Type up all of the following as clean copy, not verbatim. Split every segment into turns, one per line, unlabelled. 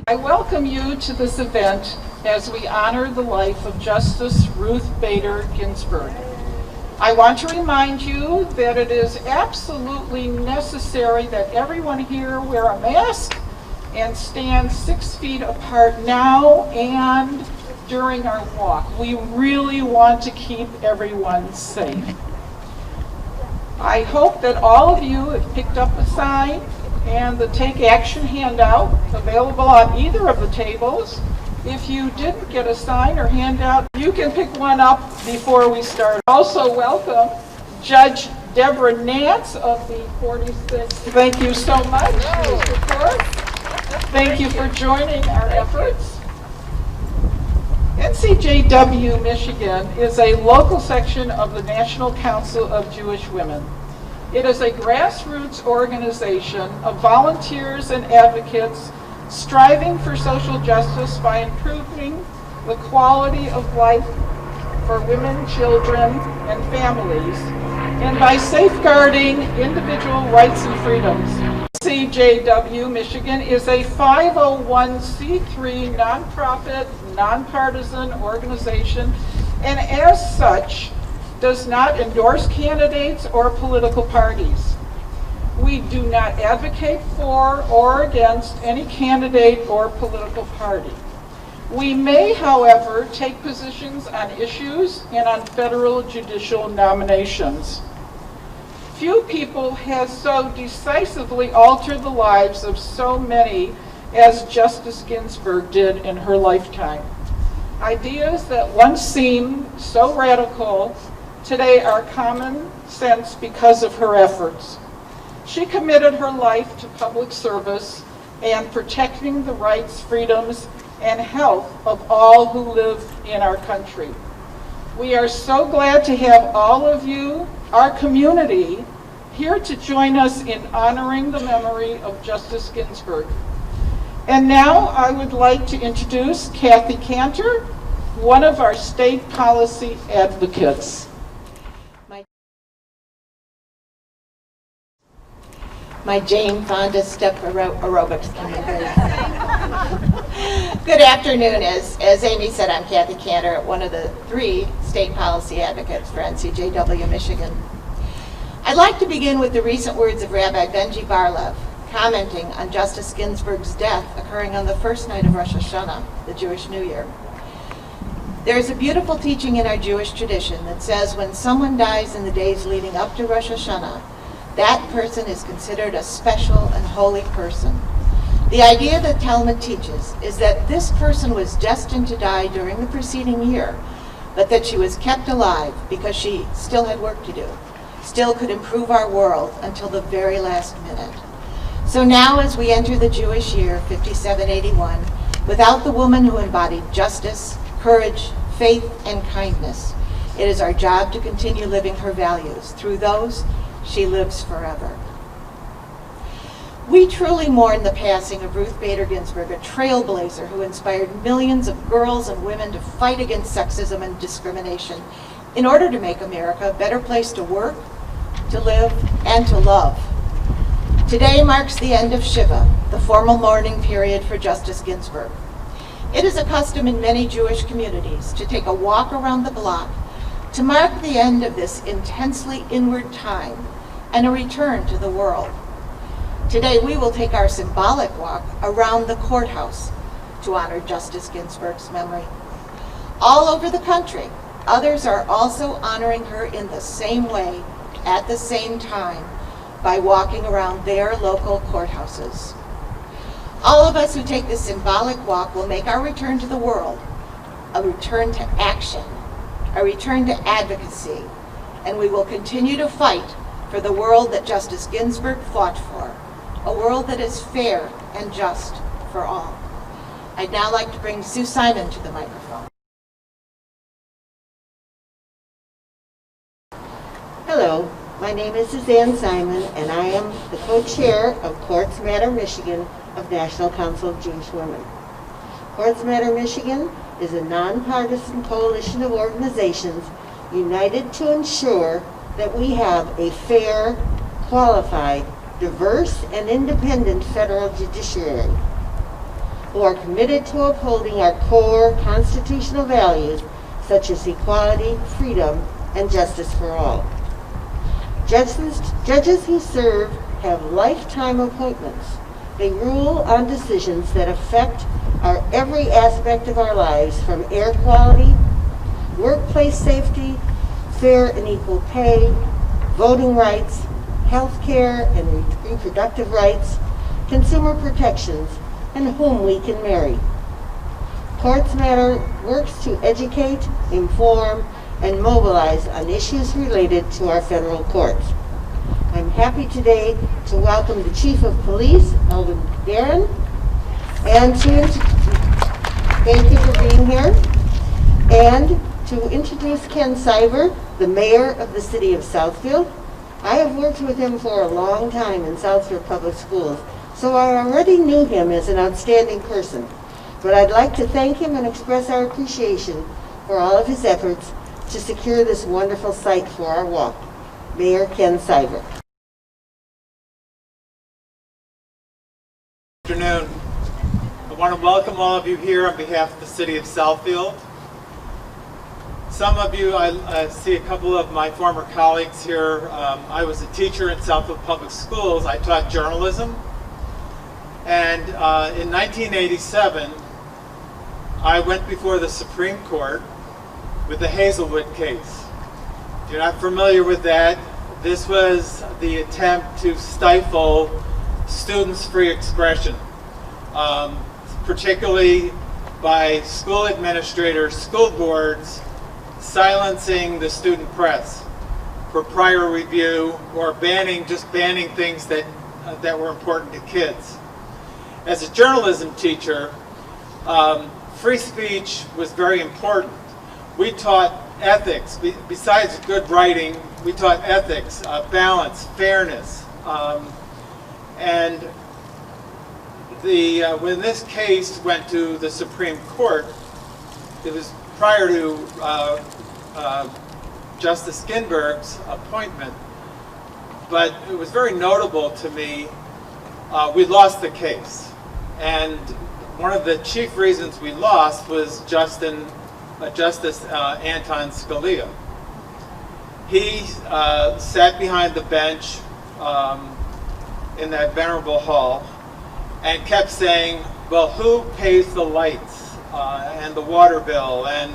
I welcome you to this event as we honor the life of Justice Ruth Bader Ginsburg. I want to remind you that it is absolutely necessary that everyone here wear a mask and stand 6 feet apart now and during our walk. We really want to keep everyone safe. I hope that all of you have picked up a sign and the Take Action handout available on either of the tables. If you didn't get a sign or handout, you can pick one up before we start. Also welcome Judge Deborah Rance of the 46th. Thank you so much for your support. Thank you for joining our efforts. NCJW Michigan is a local section of the National Council of Jewish Women. It is a grassroots organization of volunteers and advocates striving for social justice by improving the quality of life for women, children, and families, and by safeguarding individual rights and freedoms. NCJW Michigan is a 501c3 nonprofit, nonpartisan organization, and as such, does not endorse candidates or political parties. We do not advocate for or against any candidate or political party. We may, however, take positions on issues and on federal judicial nominations. Few people have so decisively altered the lives of so many as Justice Ginsburg did in her lifetime. Ideas that once seemed so radical today are common sense because of her efforts. She committed her life to public service and protecting the rights, freedoms, and health of all who live in our country. We are so glad to have all of you, our community, here to join us in honoring the memory of Justice Ginsburg. And now I would like to introduce Kathy Cantor, one of our state policy advocates.
My Jane Fonda step aerobics coming. Good afternoon. As Amy said, I'm Kathy Cantor, one of the 3 state policy advocates for NCJW Michigan. I'd like to begin with the recent words of Rabbi Benji Barlev, commenting on Justice Ginsburg's death occurring on the first night of Rosh Hashanah, the Jewish New Year. There is a beautiful teaching in our Jewish tradition that says when someone dies in the days leading up to Rosh Hashanah, that person is considered a special and holy person. The idea that Talmud teaches is that this person was destined to die during the preceding year, but that she was kept alive because she still had work to do, still could improve our world until the very last minute. So now as we enter the Jewish year 5781, without the woman who embodied justice, courage, faith, and kindness, it is our job to continue living her values through those she lives forever. We truly mourn the passing of Ruth Bader Ginsburg, a trailblazer who inspired millions of girls and women to fight against sexism and discrimination in order to make America a better place to work, to live, and to love. Today marks the end of Shiva, the formal mourning period for Justice Ginsburg. It is a custom in many Jewish communities to take a walk around the block to mark the end of this intensely inward time and a return to the world. Today we will take our symbolic walk around the courthouse to honor Justice Ginsburg's memory. All over the country, others are also honoring her in the same way, at the same time, by walking around their local courthouses. All of us who take this symbolic walk will make our return to the world a return to action, a return to advocacy, and we will continue to fight for the world that Justice Ginsburg fought for, a world that is fair and just for all. I'd now like to bring Sue Simon to the microphone.
Hello, my name is Suzanne Simon, and I am the co-chair of Courts Matter Michigan of National Council of Jewish Women. Courts Matter Michigan is a nonpartisan coalition of organizations united to ensure that we have a fair, qualified, diverse, and independent federal judiciary. who are committed to upholding our core constitutional values such as equality, freedom, and justice for all. Judges who serve have lifetime appointments. They rule on decisions that affect every aspect of our lives, from air quality, workplace safety, fair and equal pay, voting rights, health care and reproductive rights, consumer protections, and whom we can marry. Courts Matter works to educate, inform, and mobilize on issues related to our federal courts. I'm happy today to welcome the Chief of Police, Alvin Darren, and thank you for being here, and to introduce Ken Siver, the Mayor of the City of Southfield. I have worked with him for a long time in Southfield Public Schools, so I already knew him as an outstanding person. But I'd like to thank him and express our appreciation for all of his efforts to secure this wonderful site for our walk. Mayor Ken Siver.
Good afternoon. I want to welcome all of you here on behalf of the City of Southfield. Some of you, I see a couple of my former colleagues here. I was a teacher in Southfield Public Schools. I taught journalism. And in 1987, I went before the Supreme Court with the Hazelwood case. If you're not familiar with that, this was the attempt to stifle students' free expression, particularly by school administrators, school boards, silencing the student press for prior review or banning things that were important to kids. As a journalism teacher, free speech was very important. We taught ethics. Besides good writing, we taught ethics, balance, fairness. And when this case went to the Supreme Court, it was prior to Justice Ginsberg's appointment, but it was very notable to me. We lost the case, and one of the chief reasons we lost was Justice Anton Scalia. He sat behind the bench in that venerable hall and kept saying, well, who pays the lights and the water bill? And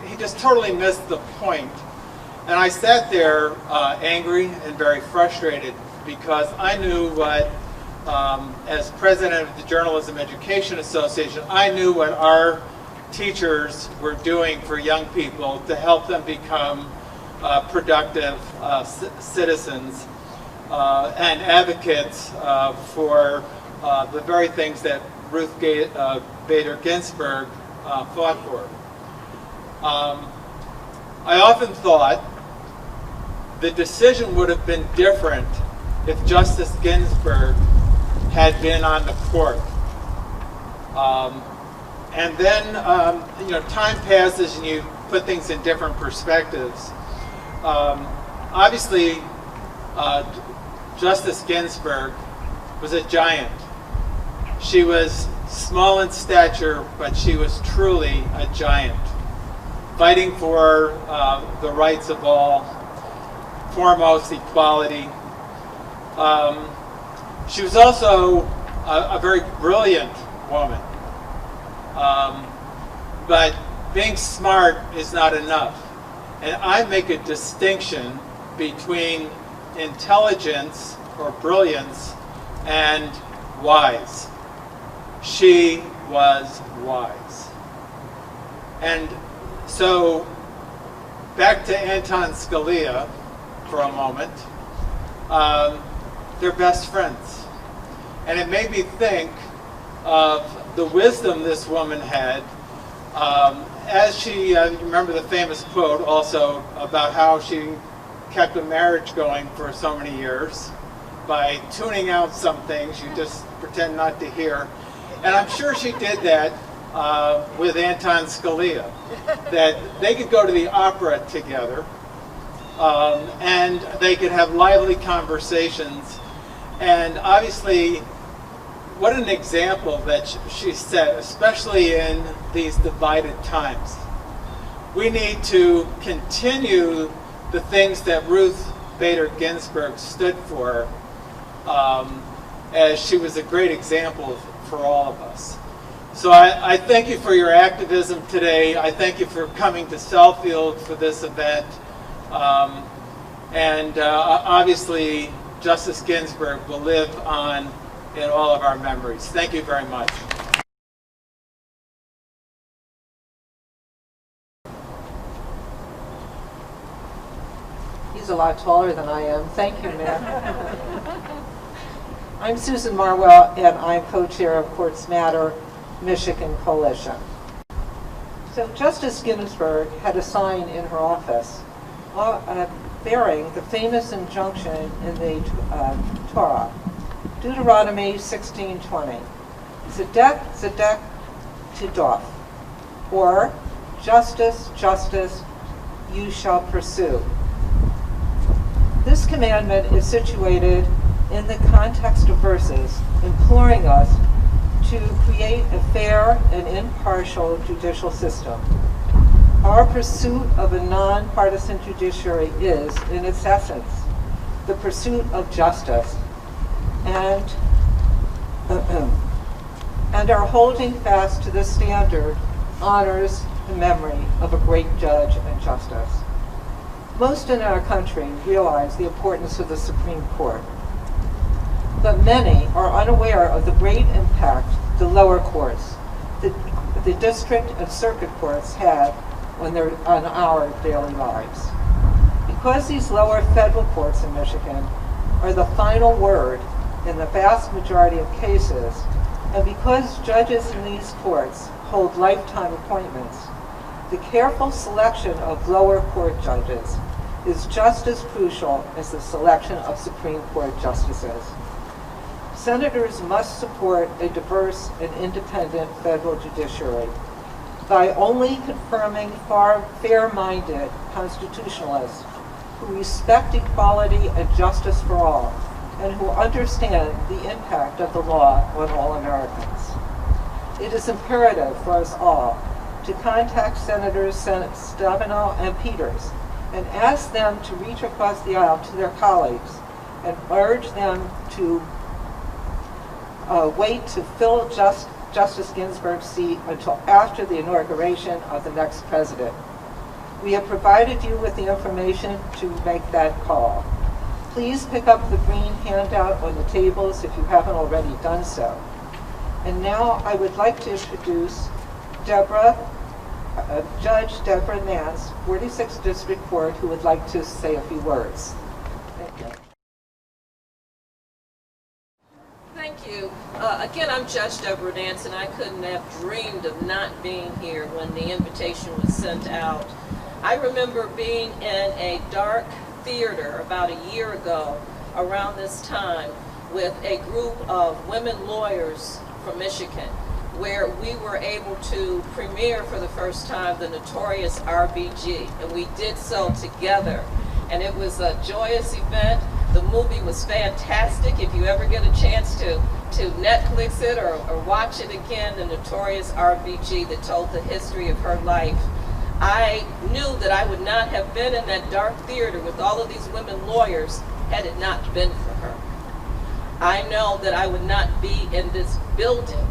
he just totally missed the point. And I sat there angry and very frustrated, because I knew what, as president of the Journalism Education Association, I knew what our teachers were doing for young people to help them become productive citizens and advocates for the very things that Ruth Bader Ginsberg fought for. I often thought the decision would have been different if Justice Ginsberg had been on the court. And then, time passes and you put things in different perspectives. Obviously, Justice Ginsberg was a giant. She was small in stature, but she was truly a giant, fighting for the rights of all, foremost equality. She was also a very brilliant woman. But being smart is not enough. And I make a distinction between intelligence or brilliance and wise. She was wise. And so, back to Anton Scalia for a moment. They're best friends. And it made me think of the wisdom this woman had, as she, you remember the famous quote also about how she kept a marriage going for so many years by tuning out some things you just pretend not to hear. And I'm sure she did that with Anton Scalia, that they could go to the opera together and they could have lively conversations. And obviously what an example that she set, especially in these divided times. We need to continue the things that Ruth Bader Ginsburg stood for, as she was a great example for all of us. So I thank you for your activism today. I thank you for coming to Southfield for this event. Obviously, Justice Ginsburg will live on in all of our memories. Thank you very much.
He's a lot taller than I am. Thank you, Mayor. I'm Susan Marwell, and I'm co-chair of Courts Matter Michigan Coalition. So Justice Ginsburg had a sign in her office bearing the famous injunction in the Torah, Deuteronomy 16:20, Zedek, Zedek, Tidoth, or justice, justice, you shall pursue. This commandment is situated in the context of verses imploring us to create a fair and impartial judicial system. Our pursuit of a nonpartisan judiciary is, in its essence, the pursuit of justice and our holding fast to this standard honors the memory of a great judge and justice. Most in our country realize the importance of the Supreme Court, but many are unaware of the great impact the lower courts, the district and circuit courts have on our daily lives. Because these lower federal courts in Michigan are the final word in the vast majority of cases, and because judges in these courts hold lifetime appointments, the careful selection of lower court judges is just as crucial as the selection of Supreme Court justices. Senators must support a diverse and independent federal judiciary by only confirming fair-minded constitutionalists who respect equality and justice for all, and who understand the impact of the law on all Americans. It is imperative for us all to contact Senators Stabenow and Peters and ask them to reach across the aisle to their colleagues and urge them to wait to fill Justice Ginsburg's seat until after the inauguration of the next president. We have provided you with the information to make that call. Please pick up the green handout on the tables if you haven't already done so. And now I would like to introduce Judge Deborah Rance, 46th District Court, who would like to say a few words. Thank you.
Thank you. Again, I'm Judge Deborah Rance, and I couldn't have dreamed of not being here when the invitation was sent out. I remember being in a dark theater about a year ago around this time with a group of women lawyers from Michigan, where we were able to premiere for the first time the notorious RBG, and we did so together. And it was a joyous event. The movie was fantastic. If you ever get a chance to Netflix it or watch it again, the notorious RBG that told the history of her life. I knew that I would not have been in that dark theater with all of these women lawyers had it not been for her. I know that I would not be in this building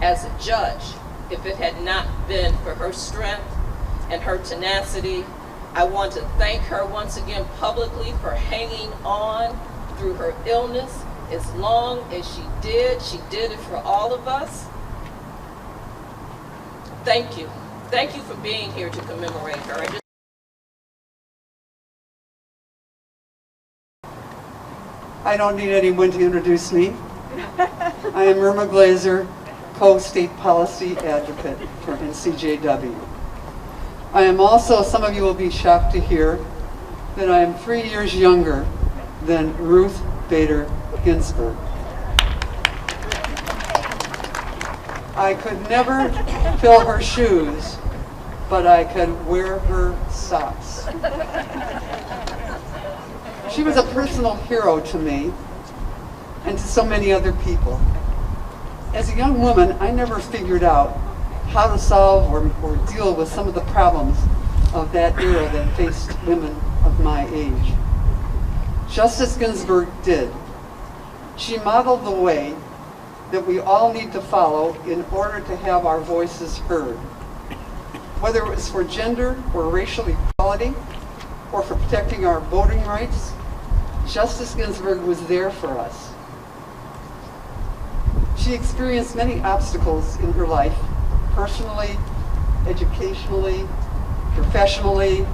as a judge if it had not been for her strength and her tenacity. I want to thank her once again publicly for hanging on through her illness as long as she did. She did it for all of us. Thank you. Thank you for being here to commemorate her.
I don't need anyone to introduce me. I am Irma Glazer, co-state policy advocate for NCJW. I am also, some of you will be shocked to hear, that I am 3 years younger than Ruth Bader Ginsburg. I could never fill her shoes, but I could wear her socks. She was a personal hero to me and to so many other people. As a young woman, I never figured out how to solve or deal with some of the problems of that era that faced women of my age. Justice Ginsburg did. She modeled the way that we all need to follow in order to have our voices heard. Whether it was for gender or racial equality, or for protecting our voting rights, Justice Ginsburg was there for us. She experienced many obstacles in her life, personally, educationally, professionally,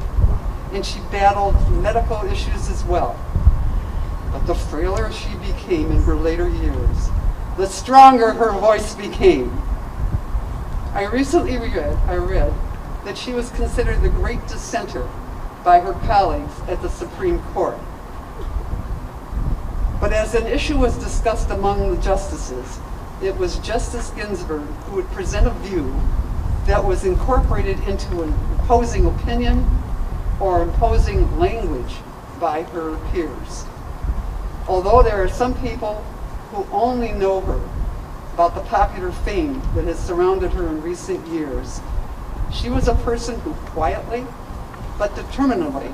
and she battled medical issues as well. But the frailer she became in her later years, the stronger her voice became. I recently read that she was considered the great dissenter by her colleagues at the Supreme Court. But as an issue was discussed among the justices, it was Justice Ginsburg who would present a view that was incorporated into an imposing opinion or imposing language by her peers. Although there are some people who only know her about the popular fame that has surrounded her in recent years, she was a person who quietly but determinedly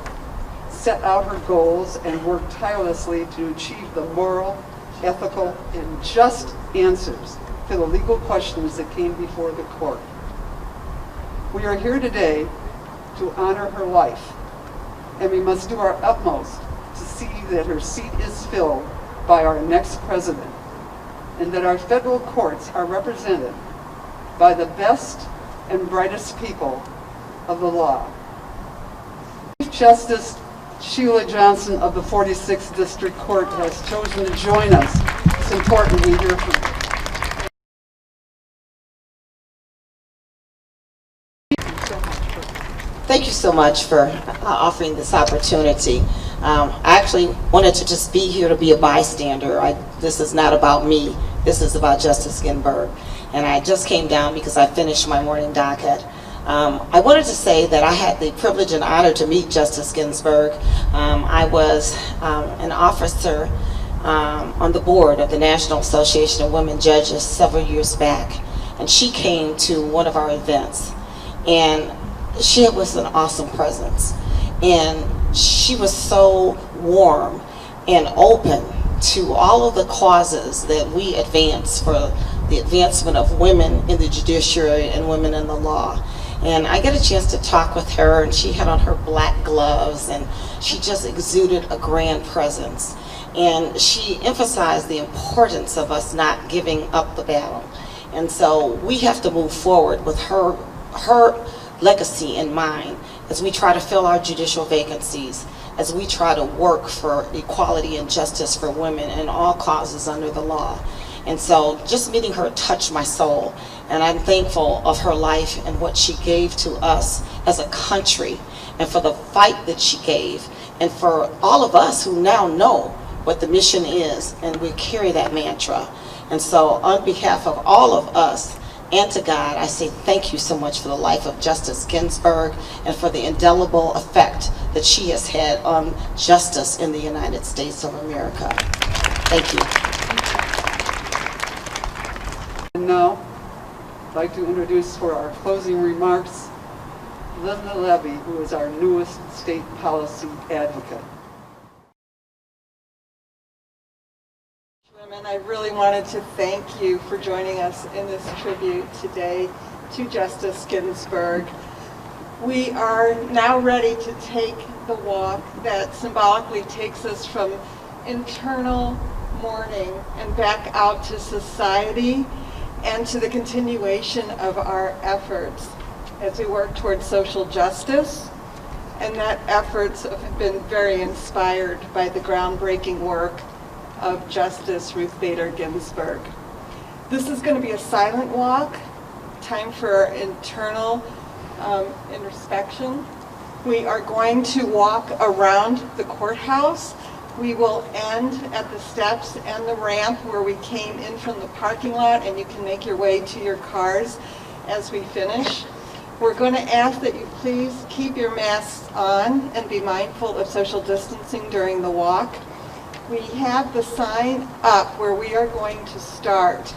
set out her goals and worked tirelessly to achieve the moral, ethical, and just answers to the legal questions that came before the court. We are here today to honor her life, and we must do our utmost to see that her seat is filled by our next president, and that our federal courts are represented by the best and brightest people of the law. Chief Justice Sheila Johnson of the 46th District Court has chosen to join us. It's important we hear from her.
Thank you so much for offering this opportunity. I actually wanted to just be here to be a bystander. This is not about me. This is about Justice Ginsburg. And I just came down because I finished my morning docket. I wanted to say that I had the privilege and honor to meet Justice Ginsburg. I was an officer on the board of the National Association of Women Judges several years back. And she came to one of our events. And she was an awesome presence. And she was so warm and open to all of the causes that we advance for the advancement of women in the judiciary and women in the law. And I got a chance to talk with her, and she had on her black gloves, and she just exuded a grand presence. And she emphasized the importance of us not giving up the battle. And so we have to move forward with her legacy in mind as we try to fill our judicial vacancies, as we try to work for equality and justice for women and all causes under the law. And so just meeting her touched my soul, and I'm thankful of her life and what she gave to us as a country, and for the fight that she gave, and for all of us who now know what the mission is, and we carry that mantra. And so on behalf of all of us and to God, I say thank you so much for the life of Justice Ginsburg and for the indelible effect that she has had on justice in the United States of America. Thank you.
And now, I'd like to introduce for our closing remarks, Linda Levy, who is our newest state policy advocate.
And I really wanted to thank you for joining us in this tribute today to Justice Ginsburg. We are now ready to take the walk that symbolically takes us from internal mourning and back out to society and to the continuation of our efforts as we work towards social justice. And that efforts have been very inspired by the groundbreaking work of Justice Ruth Bader Ginsburg. This is going to be a silent walk, time for internal introspection. We are going to walk around the courthouse. We will end at the steps and the ramp where we came in from the parking lot, and you can make your way to your cars as we finish. We're going to ask that you please keep your masks on and be mindful of social distancing during the walk. We have the sign up where we are going to start.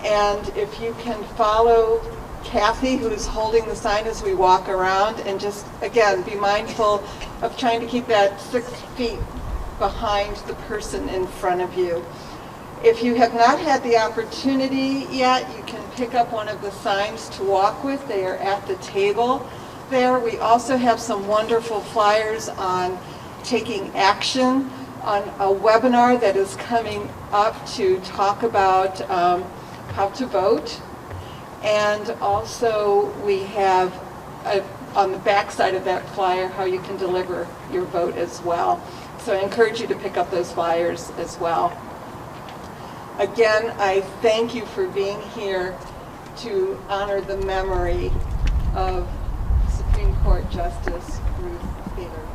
And if you can follow Kathy, who's holding the sign as we walk around, and just, again, be mindful of trying to keep that 6 feet behind the person in front of you. If you have not had the opportunity yet, you can pick up one of the signs to walk with. They are at the table there. We also have some wonderful flyers on taking action on a webinar that is coming up to talk about how to vote. And also we have on the back side of that flyer how you can deliver your vote as well. So I encourage you to pick up those flyers as well. Again, I thank you for being here to honor the memory of Supreme Court Justice Ruth Bader.